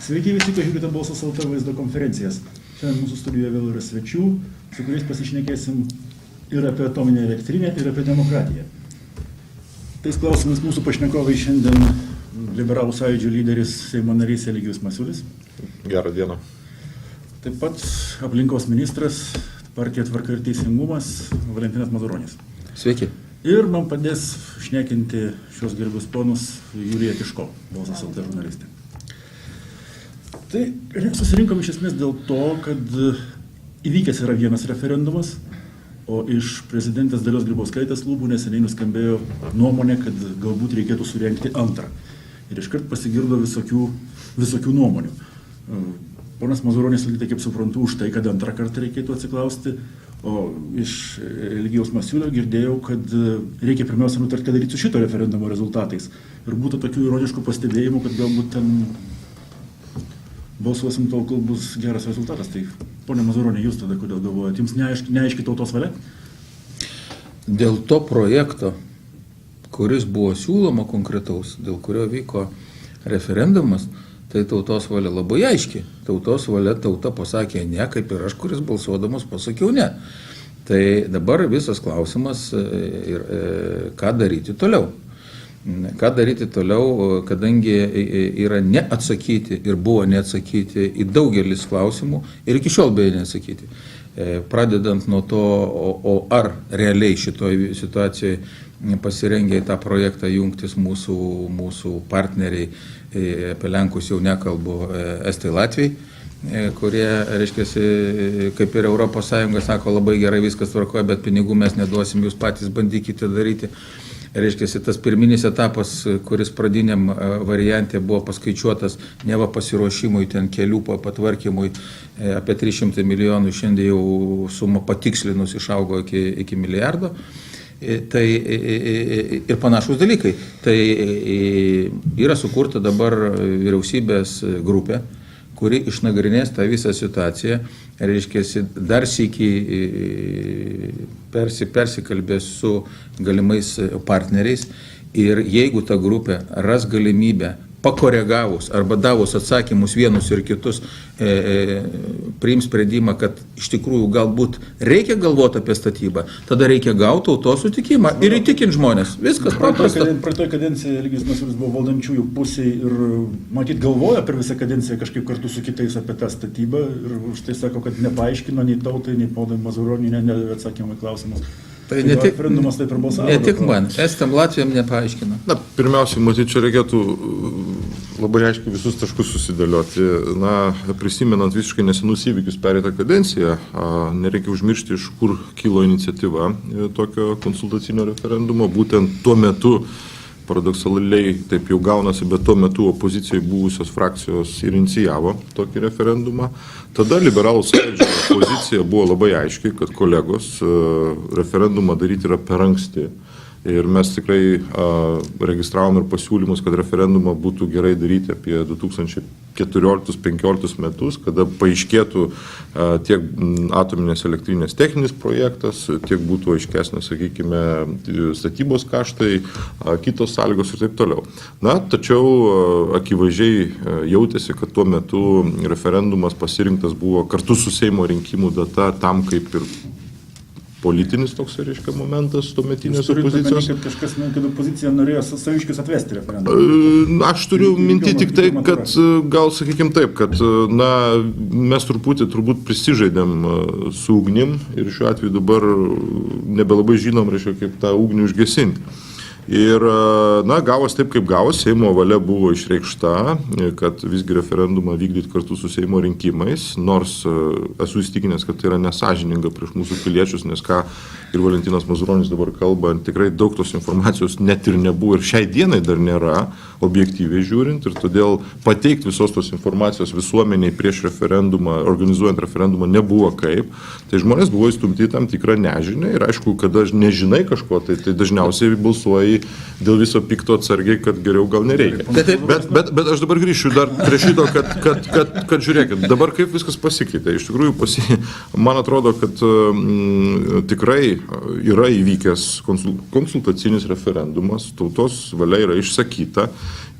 Sveiki visi, kai žiūrite Balsas LT vaizdo konferencijas. Šiandien mūsų studijoje vėl yra svečių, su kuriais pasišnekėsim ir apie atominę elektrinę, ir apie demokratiją. Tais klausimais mūsų pašnekovai šiandien Liberalų sąjūdžio lyderis Seimo narys Eligijus Masiulis. Gerą dieną. Taip pat aplinkos ministras, partija Tvarka ir Teisingumas Valentinas Mazuronis. Sveiki. Ir man padės šnekinti šios gerbius ponus Julija Tiško, Balsas LT žurnalistė. Tai susirinkom iš esmės dėl to, kad įvykęs yra vienas referendumas, o iš prezidentės Dalios Grybauskaitės lūpų neseniai nuskambėjo nuomonė, kad galbūt reikėtų surengti antrą. Ir iškart pasigirdo visokių nuomonių. Ponas Mazuronis, lygiai kaip suprantu, už tai, kad antrą kartą reikėtų atsiklausti, o iš Eligijaus Masiulio girdėjau, kad reikia pirmiausia nutarti, ką daryti su šito referendumo rezultatais. Ir būtų tokių ironiškų pastebėjimų, kad galbūt ten balsuosim tol, kol bus geras rezultatas. Tai, ponė Mazuronė, jūs tada kodėl galvojate? Jums neaiški tautos valia? Dėl to projekto, kuris buvo siūloma konkretaus, dėl kurio vyko referendumas, tai tautos valia labai aiški. Tautos valia tauta pasakė ne, kaip ir aš, kuris balsuodamas pasakiau ne. Tai dabar visas klausimas, ką daryti toliau. Ką daryti toliau, kadangi yra neatsakyti ir buvo neatsakyti į daugelis klausimų ir iki šiol beje neatsakyti. Pradedant nuo to, ar realiai šitoje situacijoje pasirengė į tą projektą jungtis mūsų partneriai, apie Lenkus jau nekalbu, Estai Latvijai, kurie, reiškia, kaip ir Europos Sąjunga sako, labai gerai viskas tvarkoja, bet pinigų mes neduosim, jūs patys bandykite daryti. Reiškia, tas pirminis etapas, kuris pradiniam variante buvo paskaičiuotas neva pasiruošimui, ten kelių patvarkymui apie 300 milijonų, šiandien jau suma patikslinus išaugo iki milijardo. Tai ir panašus dalykai. Tai yra sukurta dabar vyriausybės grupė, kuri išnagrinės tą visą situaciją, reiškia, dar sykį persikalbės su galimais partneriais ir jeigu ta grupė ras galimybę pakoregavus arba davus atsakymus vienus ir kitus, priims sprendimą, kad iš tikrųjų galbūt reikia galvoti apie statybą, tada reikia gauti tautos sutikimą ir įtikinti žmonės. Viskas paprasta. Praeitoje kadencijoje Eligijus Masiulis buvo valdančiųjų pusėje ir matyt galvoja per visą kadenciją kažkaip kartu su kitais apie tą statybą ir už tai sako, kad nepaaiškino nei tautai, nei ponui Mazuroniui, nedavė atsakymą į klausimus. Tai ne tik, referendumas taip ir balsavo. Ne tik man, Estam Latvijam nepaaiškino. Na, pirmiausiai, matyt, čia reikėtų labai aiškiai visus taškus susidėlioti. Na, prisimenant visiškai nesenus įvykius pereitą kadenciją, nereikia užmiršti, iš kur kilo iniciatyva tokio konsultacinio referendumo. Būtent tuo metu, paradoksaliai, taip jau gaunasi, bet tuo metu opozicijoje buvusios frakcijos ir inicijavo tokį referendumą. Tada Liberalų sąjūdžio pozicija buvo labai aiški, kad kolegos, referendumą daryti yra per anksti. Ir mes tikrai registravom ir pasiūlymus, kad referendumą būtų gerai daryti apie 2014-2015 metus, kada paaiškėtų tiek atominės elektrinės techninis projektas, tiek būtų aiškesnės, sakykime, statybos kaštai, kitos sąlygos ir taip toliau. Na, tačiau akivaizdžiai jautėsi, kad tuo metu referendumas pasirinktas buvo kartu su Seimo rinkimų data tam, kaip ir politinis toks, reiškia, momentas tuometinės opozicijos. Kad kažkas, kad opozicija norėjo saviškius atvesti referendumą. Aš turiu minti tik tai, kad gal, sakykime taip, kad na, mes turbūt prisižaidėm su ugnim ir šiuo atveju dabar nebelabai žinom, reiškia, kaip tą ugnį užgesinti. Ir, na, gavos taip, kaip gavos, Seimo valia buvo išreikšta, kad visgi referendumą vykdyti kartu su Seimo rinkimais, nors esu įstikinęs, kad tai yra nesąžininga prieš mūsų piliečius, nes ką ir Valentinas Mazuronis dabar kalba, tikrai daug tos informacijos net ir nebuvo ir šiai dienai dar nėra, objektyviai žiūrint, ir todėl pateikti visos tos informacijos visuomeniai prieš referendumą, organizuojant referendumą nebuvo kaip, tai žmonės buvo įstumti tam tikrą nežinę ir aišku, kada nežinai kažko, tai dažniausiai balsuoji tai dėl viso pikto atsargiai, kad geriau gal nereikia. Bet aš dabar grįšiu dar prie šito, kad žiūrėkit, dabar kaip viskas pasikeitė. Iš tikrųjų, man atrodo, kad tikrai yra įvykęs konsultacinis referendumas, tautos valia yra išsakyta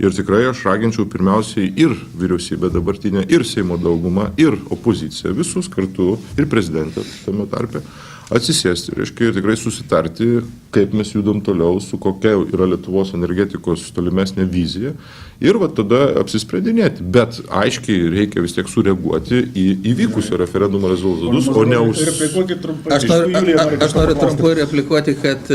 ir tikrai aš raginčiau pirmiausiai ir vyriausybę dabartinę, ir Seimo daugumą, ir opoziciją, visus kartu, ir prezidentę tame tarpe, atsisėsti, reiškia, ir tikrai susitarti, kaip mes judam toliau, su kokia yra Lietuvos energetikos tolimesnė vizija ir va tada apsisprendinėti. Bet aiškiai reikia vis tiek sureaguoti į įvykusio referendumo rezultatus, o ne Aš noriu trumpai replikuoti, kad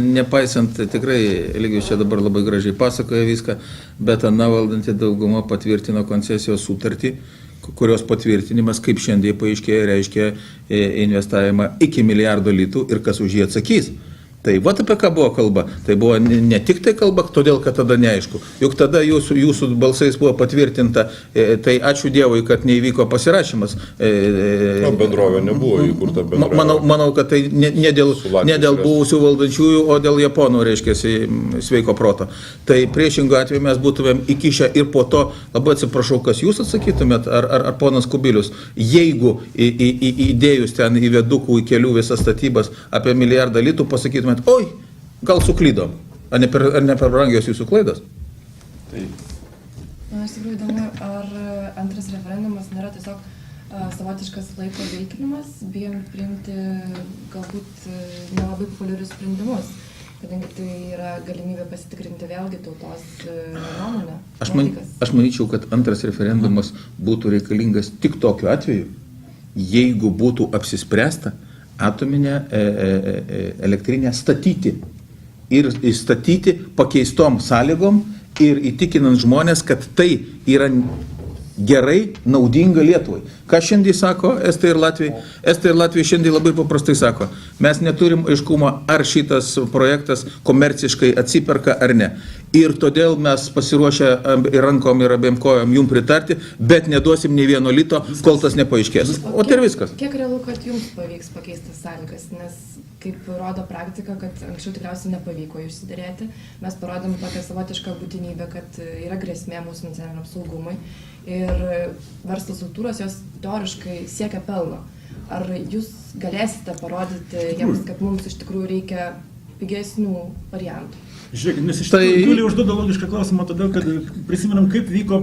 nepaisant, tikrai, Eligijus čia dabar labai gražiai pasakoja viską, bet ana valdanti dauguma patvirtino koncesijos sutartį, kurios patvirtinimas, kaip šiandien paaiškėjo, reiškia investavimą iki $1 milijardo ir kas už jį atsakys. Tai va apie ką buvo kalba. Tai buvo ne tik tai kalba, todėl, kad tada neaišku. Juk tada jūsų balsais buvo patvirtinta, tai ačiū Dievui, kad neįvyko pasirašymas. Bendrovė nebuvo įkurta bendrovė. Manau, kad tai ne dėl buvusių valdančiųjų, o dėl Japonų, reiškia, sveiko proto. Tai priešingų atveju mes būtumėm įkišę ir po to, labai atsiprašau, kas jūs atsakytumėt, ar ponas Kubilius, jeigu įdėjus ten į viadukų, į kelių visas statybas apie $1 milijardą pasakytumėt, oi, gal suklydom, ar ne per brangios jūsų klaidos? Na, iš tikrųjų įdomu, ar antras referendumas nėra tiesiog savotiškas laiko vilkinimas, bijant priimti galbūt nelabai populiarius sprendimus, kadangi tai yra galimybė pasitikrinti vėlgi tautos nuomonę. Aš manyčiau, kad antras referendumas būtų reikalingas tik tokiu atveju, jeigu būtų apsispręsta atominę elektrinę statyti ir statyti pakeistom sąlygom ir įtikinant žmonės, kad tai yra gerai, naudinga Lietuvai. Ką šiandien sako Estai ir Latvijai? Estai ir Latvijai šiandien labai paprastai sako, mes neturim aiškumo, ar šitas projektas komerciškai atsiperka ar ne. Ir todėl mes pasiruošę ir rankom ir abiem kojom jums pritarti, bet neduosim nei vieno lito, kol tas nepaaiškės. O tai ir viskas. Kiek realu, kad jums pavyks pakeisti sąlygas? Nes kaip rodo praktika, kad anksčiau tikriausiai nepavyko išsiderėti. Mes parodėm tokią savotišką būtinybę, kad yra grėsmė mūsų nacionaliniam saugumui ir verslo struktūros jos teoriškai siekia pelno. Ar jūs galėsite parodyti jiems, kad mums iš tikrųjų reikia pigesnių variantų? Žiūrėkit, nes iš tikrųjų Julija užduoda logišką klausimą, todėl kad prisimenam, kaip vyko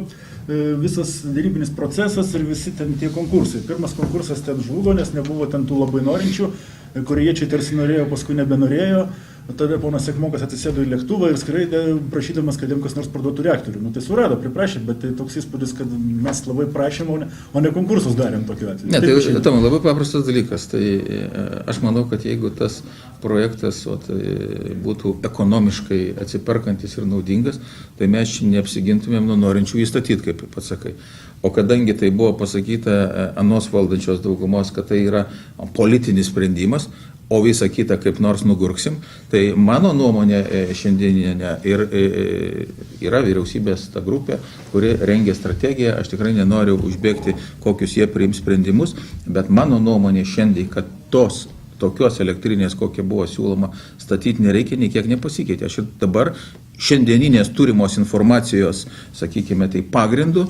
visas darybinis procesas ir visi ten tie konkursai. Pirmas konkursas ten žlugo, nes nebuvo ten tų labai norinčių, korėjiečiai tarsi norėjo, paskui nebenorėjo. Tada ponas Sekmokas atsisėdo į lėktuvą ir skraidė, prašydamas, kad jiems kas nors parduotų reaktorių. Nu tai surado, priprašė, bet tai toks įspūdis, kad mes labai prašėm, o ne konkursus darėm tokiu atveju. Ne, tai Tomai, labai paprastas dalykas. Tai aš manau, kad jeigu tas projektas būtų ekonomiškai atsiperkantis ir naudingas, tai mes neapsigintumėm nuo norinčių įstatyti, kaip pats sakai. O kadangi tai buvo pasakyta anos valdančios daugumos, kad tai yra politinis sprendimas, o visą kitą kaip nors nugurksim, tai mano nuomonė šiandieninė ir yra vyriausybės ta grupė, kuri rengia strategiją. Aš tikrai nenoriu užbėgti, kokius jie priims sprendimus, bet mano nuomonė šiandien, kad tokios elektrinės, kokia buvo siūloma statyti, nereikia, nei kiek nepasikeitė. Aš ir dabar šiandieninės turimos informacijos, sakykime, tai pagrindų,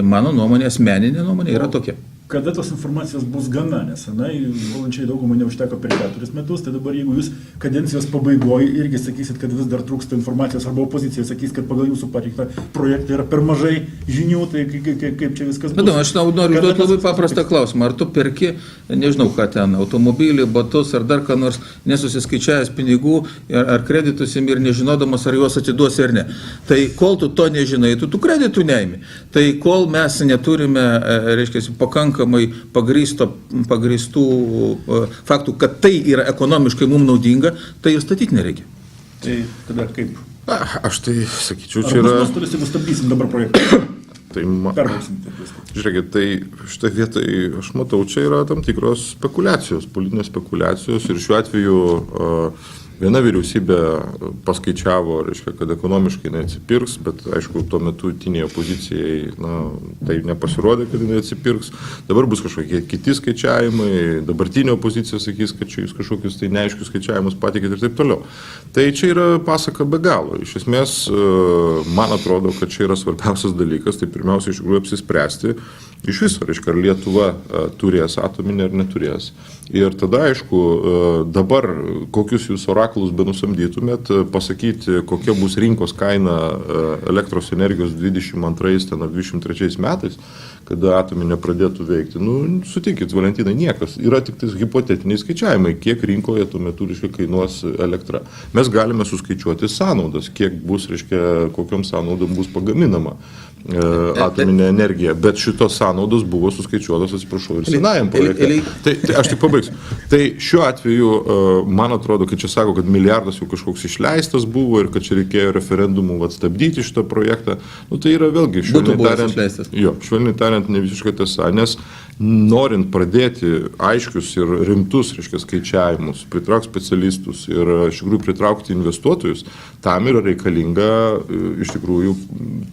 mano nuomonė, asmeninė nuomonė yra tokia. Kada tos informacijos bus gana, nes valdančiai daugumai neužteko per 4 metus, tai dabar jeigu jūs kadencijos pabaigoje irgi sakysit, kad vis dar trūksta informacijos, arba opozicija sakys, kad pagal jūsų pateiktą projektą yra per mažai žinių, tai kaip čia viskas bus? Aš noriu duoti labai paprastą klausimą. Ar tu perki, nežinau ką ten, automobilį, batus ar dar ką nors, nesusiskaičiavęs pinigų ar kreditus ir nežinodamas, ar juos atiduosi ar ne. Tai kol tu to nežinai, tu kreditų neimi. Tai kol mes neturime, reiškia, pakankamai pagrįstų faktų, kad tai yra ekonomiškai mums naudinga, tai ir statyti nereikia. Tai tada kaip? Aš tai sakyčiau, čia yra... Ar bus nuostolis, jeigu stabdysim dabar projektą? Žiūrėkit, tai šitą vietą, aš matau, čia yra tam tikros spekulacijos, politinės spekulacijos ir šiuo atveju Viena vyriausybė paskaičiavo, reiškia, kad ekonomiškai neatsipirks, bet aišku, tuo metu tinėje opozicijai, tai nepasirodė, kad jinai atsipirks. Dabar bus kažkokie kiti skaičiavimai, dabartinė opozicija sakys, kad čia jūs kažkokius tai neaiškius skaičiavimus patikėt ir taip toliau. Tai čia yra pasaka be galo. Iš esmės, man atrodo, kad čia yra svarbiausias dalykas, tai pirmiausia iš tikrųjų apsispręsti iš viso, reiškia, ar Lietuva turės atominę ar neturės. Ir tada, aišku, dabar kokius jūs oraklus benusamdytumėt, pasakyti, kokia bus rinkos kaina elektros energijos 22 ar 23 metais, kada atominė pradėtų veikti. Sutikit, Valentinai, niekas. Yra tik tais hipotetiniai skaičiavimai, kiek rinkoje tuo metu, reiškia, kainuos elektra. Mes galime suskaičiuoti sąnaudas, kiek bus, reiškia, kokiom sąnaudom bus pagaminama atominė energija, bet šitos sąnaudos buvo suskaičiuotos, atsiprašau, ir senajam projekte. Tai aš tik pabaigsiu. Tai šiuo atveju, man atrodo, kad čia sako, kad milijardas jau kažkoks išleistas buvo ir kad čia reikėjo referendumų stabdyti šitą projektą. Tai yra vėlgi, švelniai tariant, ne visiškai tiesa, nes norint pradėti aiškius ir rimtus, reiškia, skaičiavimus, pritraukti specialistus ir iš tikrųjų pritraukti investuotojus, tam yra reikalinga iš tikrųjų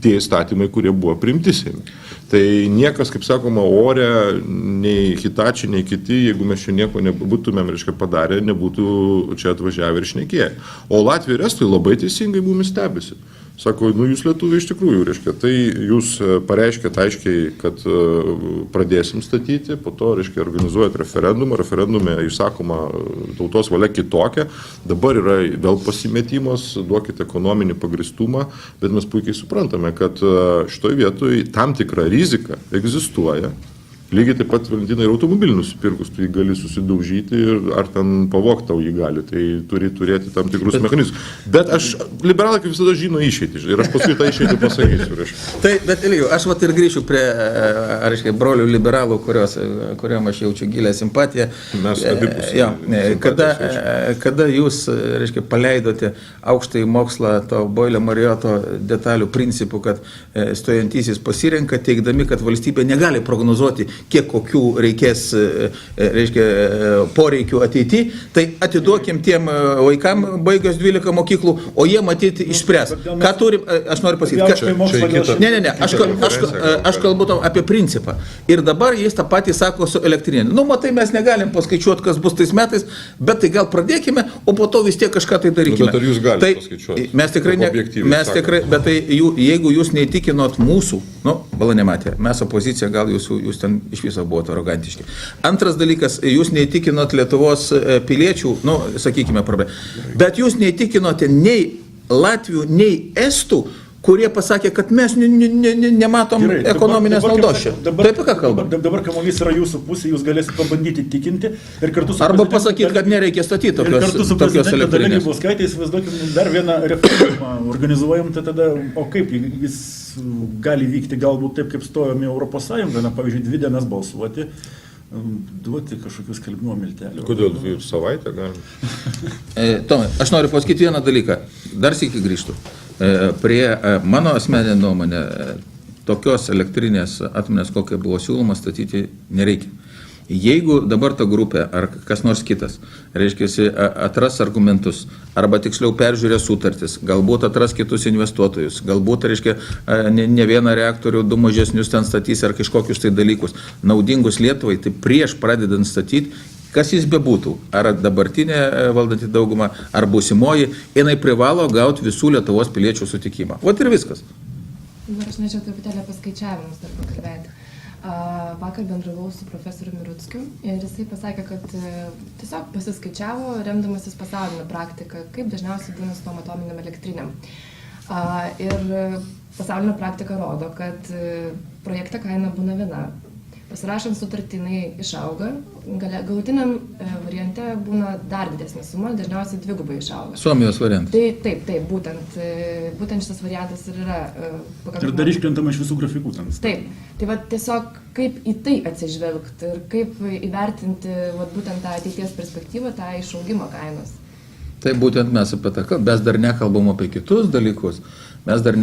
tie įstatymai, kurie buvo priimti Seime. Tai niekas, kaip sakoma, ore, nei Hitachi, nei kiti, jeigu mes čia nieko nebūtumėm, reiškia, padarę, nebūtų čia atvažiavę ir šnekėję. O Latvija ir Estai labai teisingai mumis stebisi. Sako, jūs lietuviai iš tikrųjų, reiškia, tai jūs pareiškėt aiškiai, kad pradėsim statyti, po to, reiškia, organizuojat referendumą, referendume išsakoma tautos valia kitokia, dabar yra vėl pasimetimas, duokit ekonominį pagristumą, bet mes puikiai suprantame, kad šitoj vietoj tam tikra rizika egzistuoja. Lygiai taip pat, Valentinai, ir automobilį nusipirkus, tu jį gali susidaužyti ar ten pavogti tau jį gali, tai turi turėti tam tikrus mechanizmus. Bet liberalai kaip visada žino išeitį ir aš paskui tą išeitį pasakysiu. Tai, bet Elijau, aš ir grįšiu prie, brolių liberalų, kuriam aš jaučiu gilę simpatiją. Mes abipusiai. Kada jūs, paleidote aukštąjį mokslą to Boilio Marioto detalių principų, kad stojantysis pasirenka, teigdami, kad valstybė negali prognozuoti, kiek kokių reikės, poreikių ateity, tai atiduokim tiem vaikam baigęs 12 mokyklų, o jie matyti išspręs. Ką turim, aš noriu pasakyti. Ne, aš kalbu apie principą. Ir dabar jis tą patį sako su elektrinė. Matai, mes negalim paskaičiuoti, kas bus tais metais, bet tai gal pradėkime, o po to vis tiek kažką tai darykime. Bet ar jūs galite paskaičiuoti? Mes tikrai, bet tai jeigu jūs neįtikinot mūsų, bala nematė, mes opozicija, gal jūs ten iš viso buvote arogantiški. Antras dalykas, jūs neįtikinot Lietuvos piliečių, sakykime, bet jūs neįtikinote nei Latvių, nei Estų, kurie pasakė, kad mes nematom ekonominės naudos čia. Taip, ką kalbam? Dabar kamuolys yra jūsų pusė, jūs galėsite pabandyti tikinti ir kartu su arba pasakyti, kad nereikia statyti tokios elektrinės. Grybauskaitė, įsivaizduokim, dar vieną referendumą organizuojam, tai tada, o kaip jis gali vykti galbūt taip, kaip stojom į Europos Sąjungą, pavyzdžiui, 2 dienas balsuoti, duoti kažkokius skelbimo miltelių. Kodėl 2 savaitę galim? Tomai, aš noriu pasakyti vieną dalyką. Dar sykį grįžtu. Prie mano asmeninė nuomonė tokios elektrinės atominės, kokia buvo siūloma, statyti nereikia. Jeigu dabar ta grupė ar kas nors kitas, reiškia, atras argumentus, arba tiksliau peržiūrės sutartis, galbūt atras kitus investuotojus, galbūt, reiškia, ne vieną reaktorių, 2 mažesnius ten statys ar kažkokius tai dalykus, naudingus Lietuvai, tai prieš pradedant statyti, kas jis bebūtų, ar dabartinė valdanti dauguma, ar būsimoji, jinai privalo gauti visų Lietuvos piliečių sutikimą. Vat ir viskas. Aš norėčiau truputėlį apie skaičiavimus dar pakalbėti. Vakar bendravau su profesoriumi Rutskiu ir jisai pasakė, kad tiesiog pasiskaičiavo, remdamasis pasaulinę praktiką, kaip dažniausiai būna su tom atominiam elektriniam. Ir pasaulinė praktika rodo, kad projekte kaina būna viena. Pasirašant sutartinai išauga, galutiniam variante būna dar didesnė suma, dažniausiai 2 išauga. Suomijos variantas. Taip, būtent šitas variantas ir yra pakankamai. Ir dar iškrentama iš visų grafikų ten. Taip, tai tiesiog kaip į tai atsižvelgti ir kaip įvertinti būtent tą ateities perspektyvą, tą išaugimo kainos. Tai būtent mes apie tą kalbam, mes dar nekalbam apie kitus dalykus, mes dar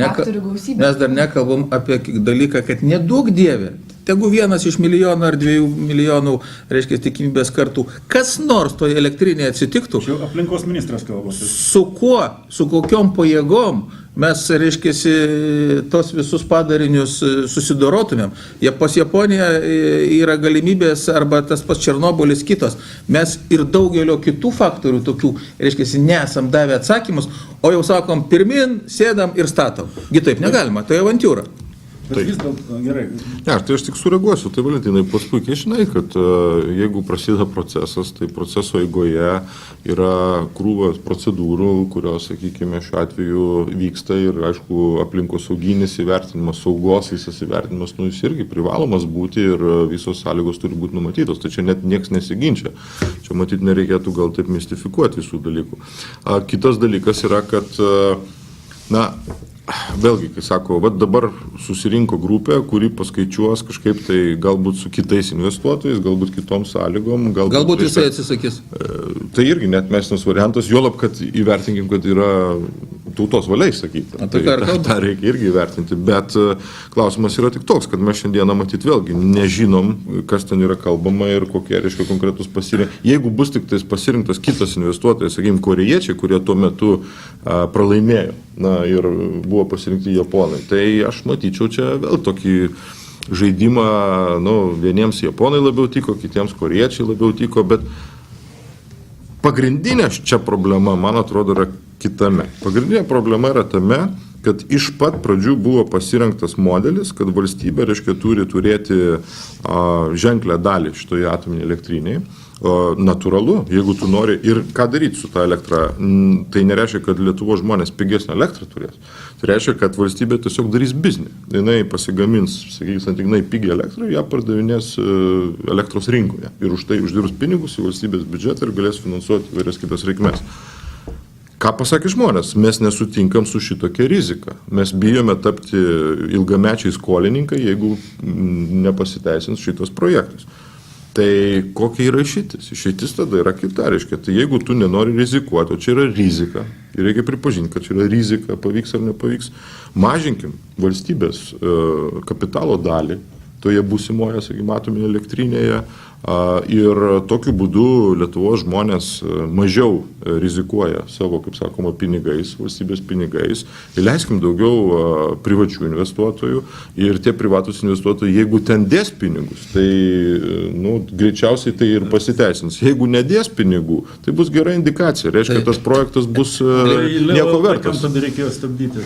nekalbam apie dalyką, kad neduok Dieve, tegu 1 iš milijono ar 2 milijonų, reiškia, tikimybės kartų, kas nors toje elektrinėje atsitiktų, Čia aplinkos ministras kalbasi. su kuo, su kokiom pajėgom mes, reiškia, tos visus padarinius susidorotumėm. Pas Japoniją yra galimybės arba tas pats Černobylis kitos. Mes ir daugelio kitų faktorių tokių, reiškia, nesam davę atsakymus, o jau sakom, pirmin, sėdam ir statom. Gi taip negalima, tai avantūra. Bet vis dėlto gerai. Ne, tai aš tik sureaguosiu. Tai Valentinai, pats puikiai žinai, kad jeigu prasideda procesas, tai proceso eigoje yra krūvas procedūrų, kurios, sakykime, šiuo atveju vyksta ir, aišku, aplinkosauginis įvertinimas, saugos visas įvertinimas, jis irgi privalomas būti ir visos sąlygos turi būti numatytos. Tai čia net nieks nesiginčia. Čia matyt nereikėtų gal taip mistifikuoti visų dalykų. Kitas dalykas yra, kad, vėlgi, kai sako, dabar susirinko grupė, kuri paskaičiuos kažkaip tai galbūt su kitais investuotojais, galbūt kitom sąlygom. Galbūt jisai atsisakys. Tai irgi net mestinas variantas, juolab, kad įvertinkim, kad yra tautos valia išsakyta. Tai reikia irgi įvertinti, bet klausimas yra tik toks, kad mes šiandieną matyt vėlgi nežinom, kas ten yra kalbama ir kokie, reiškia, konkretus pasirinkimai. Jeigu bus tik tais pasirinktas kitas investuotojas, sakykime, korėjiečiai, kurie tuo metu pralaimėjo, ir buvo pasirinkti japonai, tai aš matyčiau čia vėl tokį žaidimą, vieniems japonai labiau tiko, kitiems korėjiečiai labiau tiko, bet pagrindinė čia problema, man atrodo, yra kitame. Pagrindinė problema yra tame, kad iš pat pradžių buvo pasirinktas modelis, kad valstybė, reiškia, turi turėti ženklę dalį šitoje atominėje elektrinėje. Natūralu, jeigu tu nori ir ką daryti su tą elektrą, tai nereiškia, kad Lietuvos žmonės pigesnę elektrą turės. Tai reiškia, kad valstybė tiesiog darys biznį. Jinai pasigamins, sakykime, santykinai pigią elektrą, ją pardavinės elektros rinkoje. Ir už tai uždirbs pinigus į valstybės biudžetą ir galės finansuoti įvairias kitas reikmes. Ką pasakė žmonės? Mes nesutinkam su šitokia rizika. Mes bijome tapti ilgamečiai skolininkai, jeigu nepasiteisins šitos projektas. Tai kokia yra išeitis? Išeitis tada yra kita, reiškia, tai jeigu tu nenori rizikuoti, o čia yra rizika, ir reikia pripažinti, kad čia yra rizika, pavyks ar nepavyks, mažinkim valstybės kapitalo dalį toje būsimoje, sakykime, atominėje elektrinėje ir tokiu būdu Lietuvos žmonės mažiau rizikuoja savo, kaip sakoma, pinigais, valstybės pinigais, įleiskim daugiau privačių investuotojų ir tie privatus investuotojai, jeigu ten dės pinigus, tai greičiausiai tai ir pasiteisins. Jeigu nedės pinigų, tai bus gera indikacija, reiškia, tas projektas bus nieko vertas. Tada reikėjo stabdyti.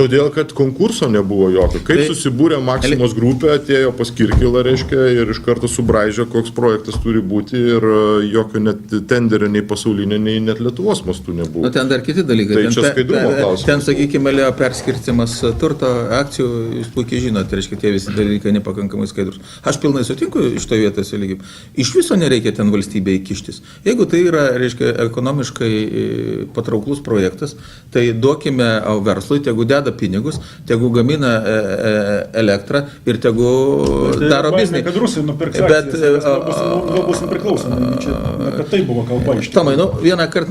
Todėl, kad konkurso nebuvo jokio. Kaip susibūrė Maksimos grupė, atėjo pas Kirkilą, reiškia, ir iš karto subraižė, koks projektas turi būti ir jokio net tenderio nei pasaulinio, nei net Lietuvos mastų nebuvo. Ten dar kiti dalykai. Tai čia skaidrumo klausimas. Ten, sakykime, perskirstimas turto akcijų, jūs puikiai žinote, reiškia, tie visi dalykai nepakankamai skaidrus. Aš pilnai sutinku iš to vietose lygiai. Iš viso nereikia ten valstybėje kištis. Jeigu tai yra, reiškia, ekonomiškai patrauklus projektas, tai duokime verslui, tegu deda pinigus, tegu gamina elektrą ir tegu daro biznį. Kad Rusai nupirks akcijas, gal bus nepriklausomi. Apie tai buvo kalba iš tikrųjų. Tomai, vieną kartą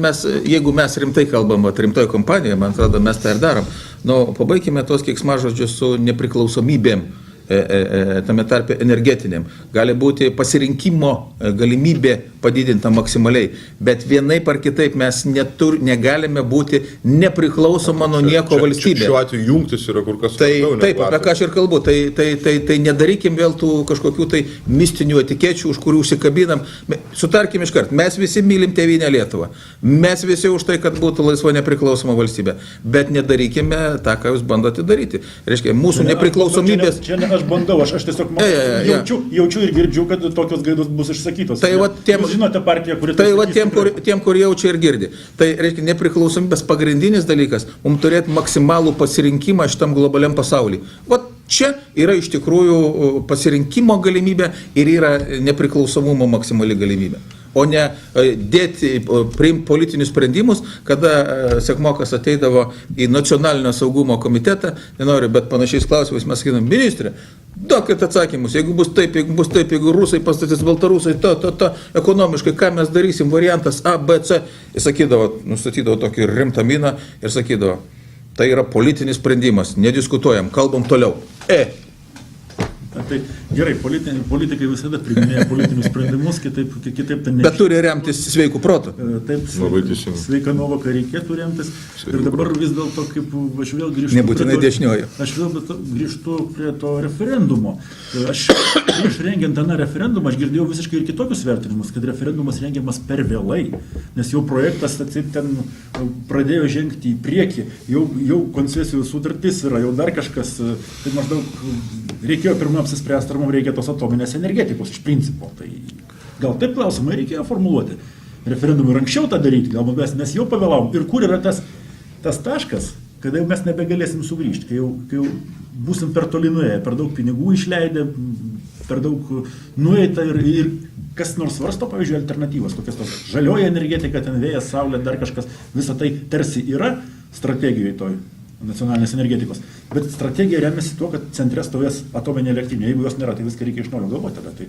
jeigu mes rimtai kalbam, rimtoje kompanijoje, man atrodo, mes tą ir darom, pabaikime tos keiksmažodžius su nepriklausomybėm, tame tarpe energetiniam. Gali būti pasirinkimo galimybė padidinta maksimaliai, bet vienaip ar kitaip mes negalime būti nepriklausoma nuo nieko valstybė. Šiuo atveju jungtis yra kur kas svarbiau. Taip, apie ką aš ir kalbu. Tai nedarykim vėl tų kažkokių tai mistinių etikečių, už kurių užsikabinam. Sutarkim iškart, mes visi mylim tėvynę Lietuvą. Mes visi už tai, kad būtų laisva nepriklausoma valstybė. Bet nedarykime tą, ką jūs bandote daryti. Reiškia, mūsų nepriklausomybės... Aš bandau, aš tiesiog jaučiu ir girdžiu, kad tokios gaidos bus išsakytos. Tai Jūs žinote partiją, kuri... Tai va tiem, kur jaučia ir girdi. Tai reiškia, nepriklausomybės pagrindinis dalykas, mums turėti maksimalų pasirinkimą šitam globaliam pasauliui. Va čia yra iš tikrųjų pasirinkimo galimybė ir yra nepriklausomumo maksimali galimybė. O ne priimti politinius sprendimus, kada Sekmokas ateidavo į nacionalinio saugumo komitetą, nenoriu, bet panašiais klausimais mes sakytum, ministrė, duokit atsakymus, jeigu bus taip, jeigu rusai pastatys baltarusai, ekonomiškai, ką mes darysim, variantas A, B, C, jis nustatydavo tokį rimtą miną ir sakydavo, tai yra politinis sprendimas, nediskutuojam, kalbam toliau. Tai gerai, politikai visada priminėja politinius sprendimus, kitaip ten ne. Bet turi remtis sveikų protų. Taip, sveika nuovoka reikėtų remtis. Ir dabar vis dėlto, kaip aš vėl grįžtu. Nebūtinai dešinioji. Aš vėl grįžtu prie to referendumo. Aš prieš rengiant tą referendumą, aš girdėjau visiškai ir kitokius vertinimus, kad referendumas rengiamas per vėlai, nes jau projektas ten pradėjo žengti į priekį, jau koncesijų sutartis yra, jau dar kažkas, tai maždaug reikėjo pirmą apsispręsti, ar mums reikia tos atominės energetikos iš principo. Tai gal taip klausimai reikėjo formuluoti. Referendumui ir anksčiau tą daryti, galbūt mes jau pavėlavom. Ir kur yra tas taškas, kada jau mes nebegalėsim sugrįžti, kai jau būsim per toli nuėję, per daug pinigų išleidę, per daug nueita ir kas nors svarsto, pavyzdžiui, alternatyvas, kokias tos žalioji energetika, ten vėjas, saulė, dar kažkas, visa tai tarsi yra strategijoje toj nacionalinės energetikos, bet strategija remiasi tuo, kad centre stovės atominė elektrinė, jeigu jos nėra, tai viską reikia iš naujo galvoti tada. Tai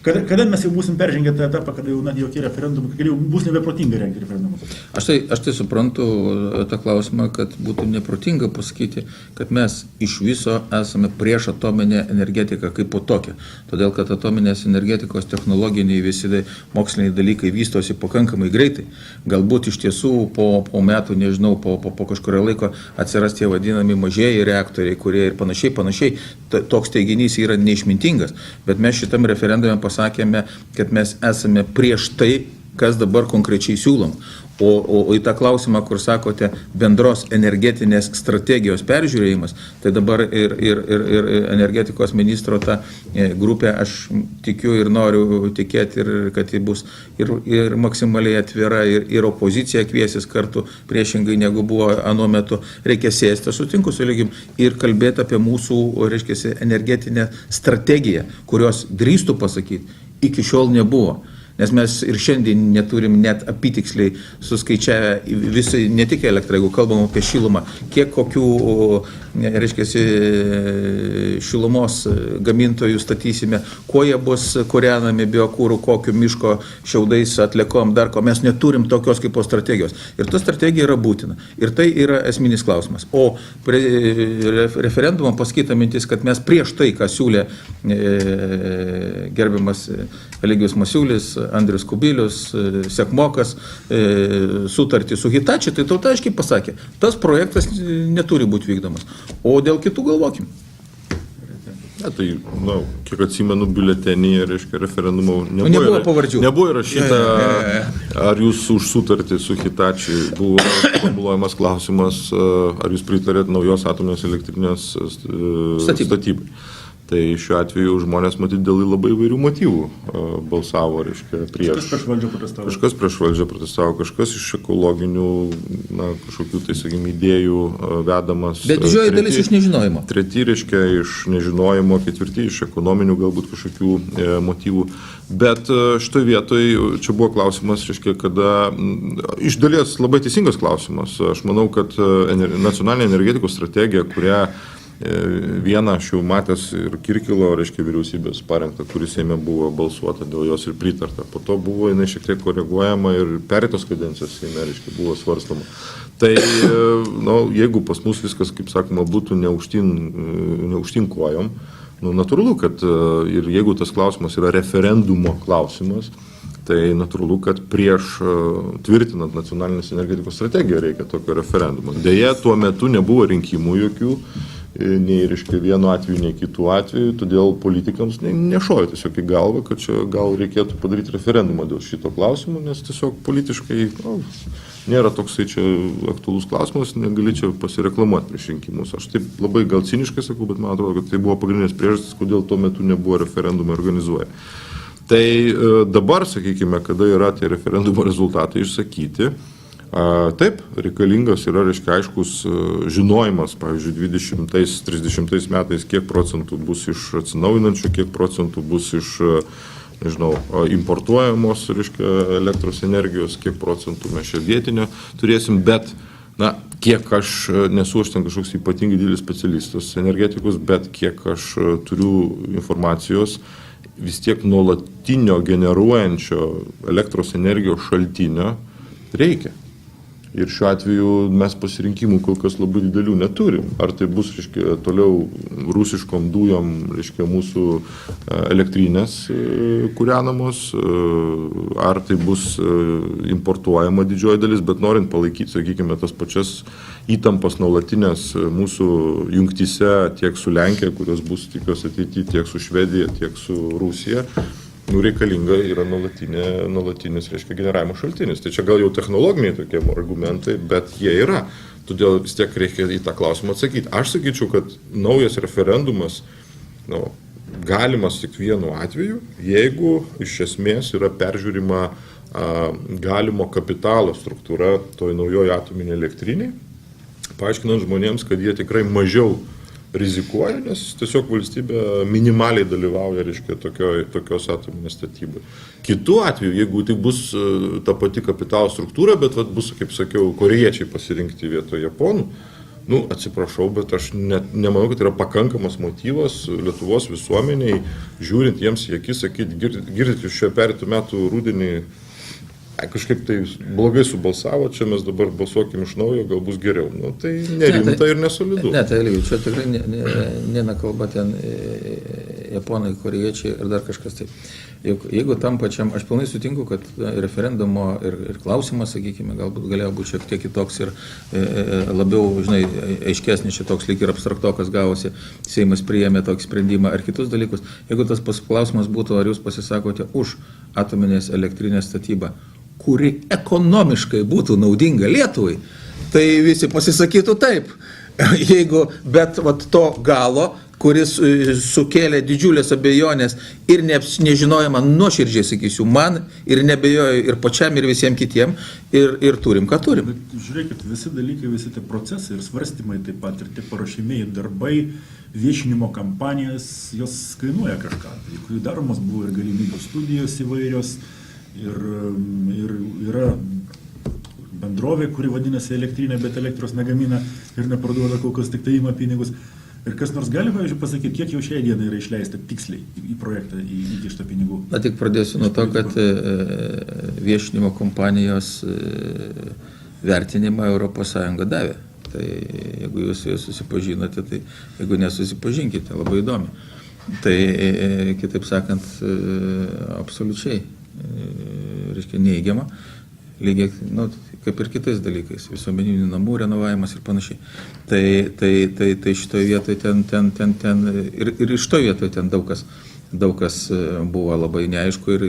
kada mes jau būsim peržengę tą etapą, kada jau jokie referendumai, kada jau bus nebeprotinga rengti referendumus? Aš tai suprantu tą klausimą, kad būtų neprotinga pasakyti, kad mes iš viso esame prieš atominę energetiką kaip po tokią. Todėl, kad atominės energetikos technologiniai visi moksliniai dalykai vystosi pakankamai greitai. Galbūt iš tiesų po metų, nežinau, po kažkurio laiko atsiras tie vadinami mažieji reaktoriai, kurie ir panašiai. Toks teiginys yra neišmintingas. Bet mes šitam referendume pasakėme, kad mes esame prieš tai, kas dabar konkrečiai siūlom. O į tą klausimą, kur sakote, bendros energetinės strategijos peržiūrėjimas, tai dabar ir energetikos ministro ta grupė, aš tikiu ir noriu tikėti, kad ji bus ir maksimaliai atvira, ir opozicija kviesis kartu, priešingai negu buvo anuo metu. Reikia sėsti, aš sutinku su lygim, ir kalbėti apie mūsų, reiškia, energetinę strategiją, kurios drįstų pasakyti, iki šiol nebuvo. Nes mes ir šiandien neturim net apytiksliai suskaičiavę visai, ne tik elektrą, jeigu kalbam apie šilumą, kiek kokių, reiškia, šilumos gamintojų statysime, kuo jie bus kūrenami biokūrų, kokiu miško šiaudais atliekom, dar ko. Mes neturim tokios kaip po strategijos. Ir ta strategija yra būtina. Ir tai yra esminis klausimas. O referendumo pasakyta mintis, kad mes prieš tai, ką siūlė gerbiamas Eligijus Masiulis, Andrius Kubilius, Sekmokas, sutartį su Hitachi, tai tauta aiškiai pasakė, tas projektas neturi būti vykdomas. O dėl kitų galvokim. Tai, kiek atsimenu, biuletenyje, reiškia, referendumo nebuvo pavardžių. Nebuvo įrašyta, ar jūs už sutartį su Hitachi buvo formuluojamas klausimas, ar jūs pritarėt naujos atominės elektrinės statybai. Tai šiuo atveju žmonės matyti dėl labai įvairių motyvų balsavo, reiškia, prieš. Kažkas prieš valdžią protestavo, kažkas iš ekologinių, kažkokių tai, sakykime, idėjų vedamas. Bet didžioji dalis iš nežinojimo. Treti, reiškia, iš nežinojimo, ketvirti iš ekonominių galbūt kažkokių motyvų. Bet šitoje vietoje čia buvo klausimas, reiškia, kada, iš dalies labai teisingas klausimas. Aš manau, kad nacionalinė energetikos strategija, kurią vieną aš jau matęs ir Kirkilo, reiškia, vyriausybės parengta, kuris Seime buvo balsuota dėl jos ir pritarta. Po to buvo jinai šiek tiek koreguojama ir pereitos kadencijos Seime, reiškia, buvo svarstama. Tai, jeigu pas mus viskas, kaip sakoma, būtų neužtin kojom, natūralu, kad ir jeigu tas klausimas yra referendumo klausimas, tai natūralu, kad prieš tvirtinant nacionalinės energetikos strategiją reikia tokio referendumo. Deja, tuo metu nebuvo rinkimų jokių, nei, reiškia, vienu atveju, nei kitų atveju, todėl politikams nešojo tiesiog į galvą, kad čia gal reikėtų padaryti referendumą dėl šito klausimo, nes tiesiog politiškai nėra toksai čia aktualus klausimas, negali čia pasireklamuoti prieš rinkimus. Aš taip labai gal ciniškai sakau, bet man atrodo, kad tai buvo pagrindinės priežastis, kodėl tuo metu nebuvo referendumą organizuoja. Tai dabar, sakykime, kada yra tie referendumo rezultatai išsakyti, taip, reikalingas yra, reiškia, aiškus žinojimas, pavyzdžiui, 20-30 metais, kiek procentų bus iš atsinaujinančių, kiek procentų bus iš, nežinau, importuojamos, reiškia, elektros energijos, kiek procentų mes čia vietinio turėsim, bet, kiek aš nesu aš ten kažkoks ypatingai didelis specialistas energetikos, bet kiek aš turiu informacijos, vis tiek nuolatinio generuojančio elektros energijos šaltinio reikia. Ir šiuo atveju mes pasirinkimų kol kas labai didelių neturim. Ar tai bus, reiškia, toliau rusiškom dujom, reiškia, mūsų elektrinės kūrenamos, ar tai bus importuojama didžioji dalis, bet norint palaikyti, sakykime, tas pačias įtampas nuolatinės mūsų jungtyse tiek su Lenkija, kurios bus tikiuosi ateityje, tiek su Švedija, tiek su Rusija, reikalinga yra nuolatinis, reiškia, generavimo šaltinis. Tai čia gal jau technologiniai tokie argumentai, bet jie yra. Todėl vis tiek reikia į tą klausimą atsakyti. Aš sakyčiau, kad naujas referendumas galimas tik vienu atveju, jeigu iš esmės yra peržiūrima galimo kapitalo struktūra toj naujoje atominėje elektriniai, paaiškinant žmonėms, kad jie tikrai mažiau rizikuoja, nes tiesiog valstybė minimaliai dalyvauja, reiškia, tokios atominės statybos. Kitu atveju, jeigu tai bus ta pati kapitalo struktūra, bet bus, kaip sakiau, korėjiečiai pasirinkti vietoje japonų, atsiprašau, bet aš nemanau, kad yra pakankamas motyvas Lietuvos visuomeniai, žiūrint jiems į akis, sakyti, girdit, jūs šio pereitų metų rudenį kažkaip tai blogai subalsavo, čia mes dabar balsuokim iš naujo, gal bus geriau. Tai nerimta ir nesolidu. Ne, tai čia tikrai nėra kalba ten japonai, korėjiečiai ir dar kažkas tai. Jeigu tam pačiam, aš pilnai sutinku, kad referendumo ir klausimas, sakykime, galbūt galėjo būti šiek tiek kitoks ir labiau, žinai, aiškesnis šitoks lyg ir abstraktokas gavosi, Seimas priėmė tokį sprendimą ar kitus dalykus. Jeigu tas klausimas būtų, ar jūs pasisakote už atominės elektrinės statybą, kuri ekonomiškai būtų naudinga Lietuvai, tai visi pasisakytų taip. Bet to galo, kuris sukėlė didžiulės abejonės ir nežinojama nuoširdžiai, sakysiu, man ir nebejoju ir pačiam, ir visiems kitiem, ir turim, ką turim. Bet žiūrėkit, visi dalykai, visi tie procesai ir svarstymai taip pat, ir tie paruošimieji darbai, viešinimo kampanijas, jos kainuoja kažką. Juk daromos buvo ir galimybių studijos įvairios, ir yra bendrovė, kuri vadinasi elektrinė, bet elektros negamina ir neparduoda, kol kas tik tai ima pinigus. Ir kas nors gali, pavyzdžiui, pasakyti, kiek jau šiai dienai yra išleista tiksliai į projektą įkištą pinigų? Tik pradėsiu nuo to, kad viešinimo kompanijos vertinimą ES davė. Tai jeigu jūs susipažinote, tai jeigu nesusipažinkite, labai įdomi. Tai, kitaip sakant, absoliučiai, reiškia, neįgiama, lygiai, kaip ir kitais dalykais, visuomeninių namų renovavimas ir panašiai. Tai šitoje vietoje ten ir iš toje vietoje ten daug kas buvo labai neaišku ir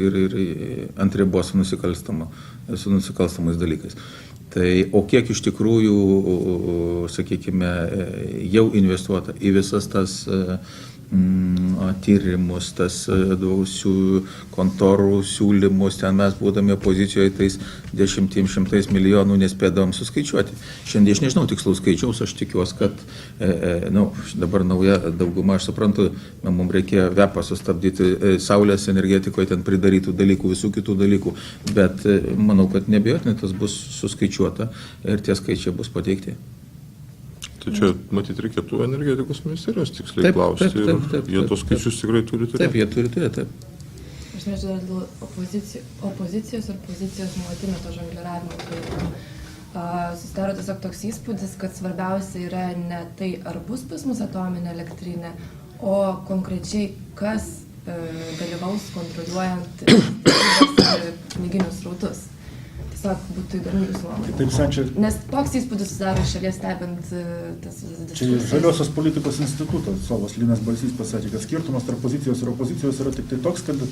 ant ribos su nusikalstamais dalykais. O kiek iš tikrųjų, sakykime, jau investuota į visas tas tyrimus, tas kontorų siūlymus, ten mes būdami opozicijoje tais 10-100 milijonų nespėdavom suskaičiuoti. Šiandien aš nežinau tikslų skaičiaus, aš tikiuosi, kad dabar nauja dauguma, aš suprantu, mums reikėjo VEPą sustabdyti, saulės energetikoje ten pridarytų dalykų, visų kitų dalykų, bet manau, kad neabejotinai tas bus suskaičiuota ir tie skaičiai bus pateikti. Tai čia, matyt, reikėtų energetikos ministerijos tiksliai klausti. Taip. Jie tos skaičius tikrai turi turėti. Taip, jie turi turėti, taip. Aš nežinau, dėl opozicijos ir pozicijos nuolatinio to žongliravimo. Susidaro tiesiog toks įspūdis, kad svarbiausia yra ne tai, ar bus pas mus atominė elektrinė, o konkrečiai kas dalyvaus kontroliuojant piniginius srautus. Tiesiog būtų įdomu jūsų nuomonė. Nes toks įspūdis susidaro iš šalies stebint tas diskusijas. Čia Žaliosios politikos instituto atstovas Linas Balsys pasakė, kad skirtumas tarp pozicijos ir opozicijos yra tik tai toks, kad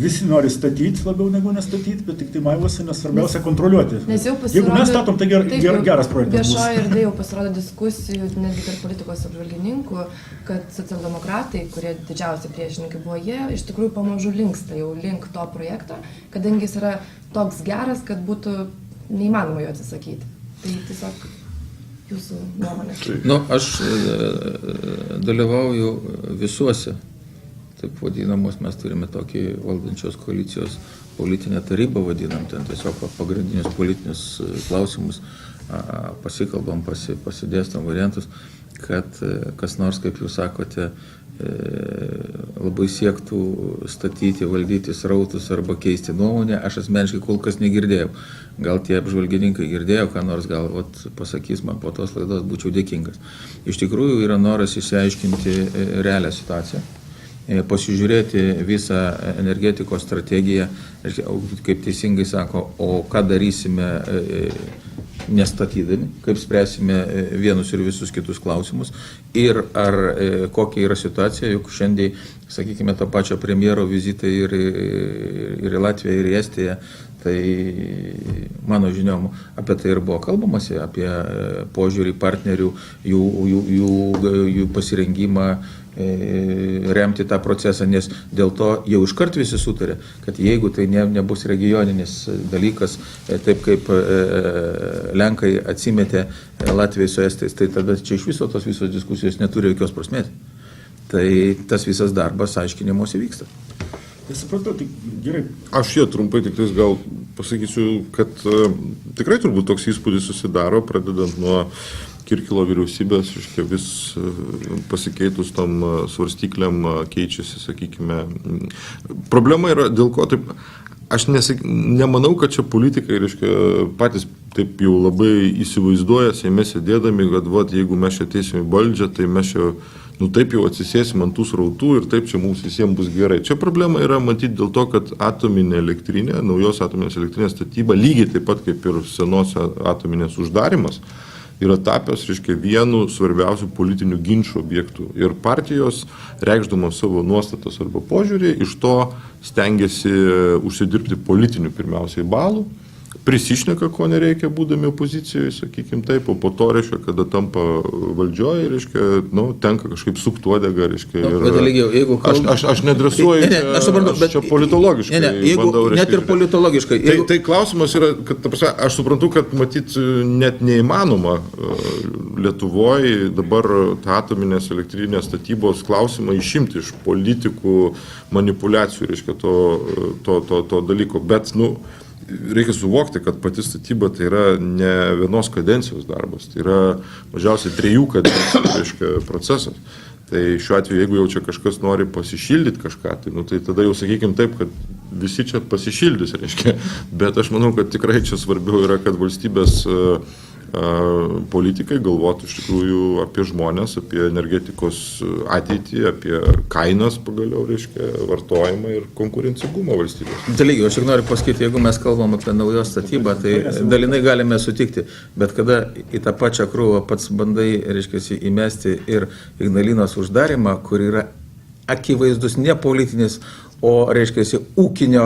visi nori statyti labiau negu nestatyti, bet tik tai maivosi, nes svarbiausia kontroliuoti. Nes jau pasirodo, jeigu mes statom, tai geras projektas bus. Viešoje erdvėje jau pasirodo diskusijų, netgi tarp politikos apžvalgininkų, kad socialdemokratai, kurie didžiausi priešininkai buvo, jie iš tikrųjų pamažu linksta jau link to projekto, kadangi jis yra toks geras, kad būtų neįmanoma jo atsisakyti. Tai tiesiog jūsų nuomonės. Aš dalyvauju visuose, taip vadinamos, mes turime tokį valdančios koalicijos politinę tarybą, vadinam ten tiesiog pagrindinius politinius klausimus pasikalbam, pasidėstam variantus, kad kas nors, kaip jūs sakote, labai siektų statyti, valdyti srautus arba keisti nuomonę, aš asmeniškai kol kas negirdėjau. Gal tie apžvalgininkai girdėjo, ką nors gal pasakys man po tos laidos, būčiau dėkingas. Iš tikrųjų yra noras išsiaiškinti realią situaciją, pasižiūrėti visą energetikos strategiją, kaip teisingai sako, o ką darysime nestatydami, kaip spręsime vienus ir visus kitus klausimus ir ar kokia yra situacija, juk šiandien, sakykime, to pačio premjero vizitai ir į Latviją, ir į Estiją, tai mano žiniom apie tai ir buvo kalbamasi, apie požiūrį partnerių, jų pasirengimą remti tą procesą, nes dėl to jau iškart visi sutarė, kad jeigu tai nebus regioninis dalykas, taip kaip Lenkai atsimetė Latvijai su Estais, tai tada čia iš viso tos visos diskusijos neturi jokios prasmės. Tai tas visas darbas aiškinimuose vyksta. Tai supratau, tai gerai. Aš trumpai tik tais gal pasakysiu, kad tikrai turbūt toks įspūdis susidaro, pradedant nuo Kirkilo vyriausybės, iškia vis pasikeitus tom svarstyklėm keičiasi, sakykime. Problema yra dėl ko taip, aš nemanau, kad čia politikai, reiškia, patys taip jau labai įsivaizduoja, Seime sėdėdami, kad jeigu mes čia ateisim į valdžią, tai mes čia taip jau atsisėsim ant tų srautų ir taip čia mums visiems bus gerai. Čia problema yra matyti dėl to, kad atominė elektrinė, naujos atominės elektrinės statyba, lygiai taip pat kaip ir senos atominės uždarimas, yra tapęs, reiškia, vienu svarbiausių politinių ginčų objektų. Ir partijos, reikšdamos savo nuostatas arba požiūrį, iš to stengiasi užsidirbti politinių pirmiausiai balų, prisišneka, ko nereikia būdami opozicijoje, sakykim taip, o po to, reiškia, kada tampa valdžioje, reiškia, tenka kažkaip sukti uodegą, reiškia. Aš nedresuoju, aš čia politologiškai bandau, reiškia. Net ir politologiškai. Tai klausimas yra, kad, aš suprantu, kad matyt net neįmanoma Lietuvoje dabar tą atominės elektrinės statybos klausimą išimti iš politikų manipulacijų, reiškia, to dalyko. Bet, reikia suvokti, kad pati statyba tai yra ne vienos kadencijos darbas, tai yra mažiausiai 3 kadencijų, reiškia, procesas. Tai šiuo atveju, jeigu jau čia kažkas nori pasišildyti kažką, tai tada jau sakykim taip, kad visi čia pasišildys, reiškia. Bet aš manau, kad tikrai čia svarbiau yra, kad valstybės politikai galvotų iš tikrųjų apie žmonės, apie energetikos ateitį, apie kainas pagaliau, reiškia, vartojimą ir konkurencingumą valstybės. Dalygiai, aš tik noriu pasakyti, jeigu mes kalbam apie naujos statybą, tai dalinai galime sutikti, bet kada į tą pačią krūvą pats bandai, reiškia, įmesti ir Ignalinos uždarimą, kur yra akivaizdus ne politinis, o, reiškia, ūkinio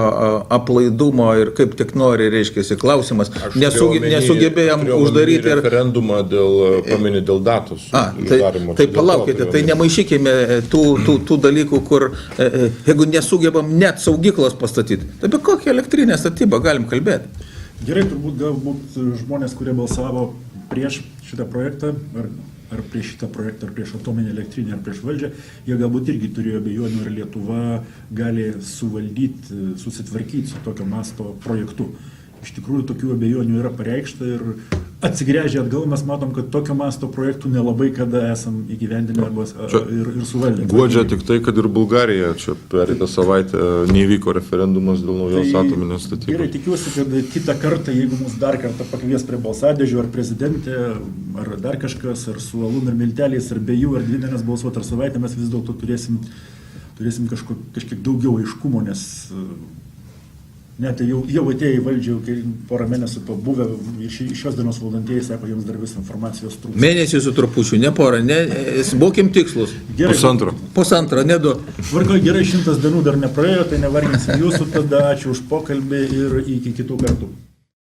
aplaidumo ir kaip tik nori, reiškia, klausimas, nesugebėjom uždaryti. Referendumą dėl datos. Tai palaukite, tai nemaišykime tų dalykų, kur, jeigu nesugebam net saugyklos pastatyti, tai apie kokią elektrinę statybą galim kalbėti? Gerai, galbūt žmonės, kurie balsavo prieš šitą projektą, ar prieš šitą projektą, ar prieš atominę elektrinę, ar prieš valdžią, jie galbūt irgi turėjo abejonių, ar Lietuva gali suvaldyti, susitvarkyti su tokio masto projektu. Iš tikrųjų, tokių abejonių yra pareikšta ir atsigręžę atgal mes matom, kad tokio masto projektų nelabai kada esam įgyvendinę ir suvaldę. Guodžia tik tai, kad ir Bulgarija čia pereitą savaitę neįvyko referendumas dėl naujos atominės statybos. Gerai, tikiuosi, kad kitą kartą, jeigu mus dar kartą pakvies prie balsadėžių, ar prezidentė, ar dar kažkas, ar su alum ir milteliais, ar be jų, ar 2 dienas balsuoti, ar savaitę, mes vis dėlto turėsim kažkiek daugiau aiškumo, nes net jau atėjo į valdžią, kai porą mėnesių pabuvę ir šios dienos valdantieji sako, jums dar vis informacijos trūksta. Mėnesį su trupučiu, ne porą, būkim tikslus. Pusantro, ne 2. Tvarko, gerai, 100 dienų dar nepraėjo, tai nevarginsim jūsų tada, ačiū už pokalbį ir iki kitų kartų.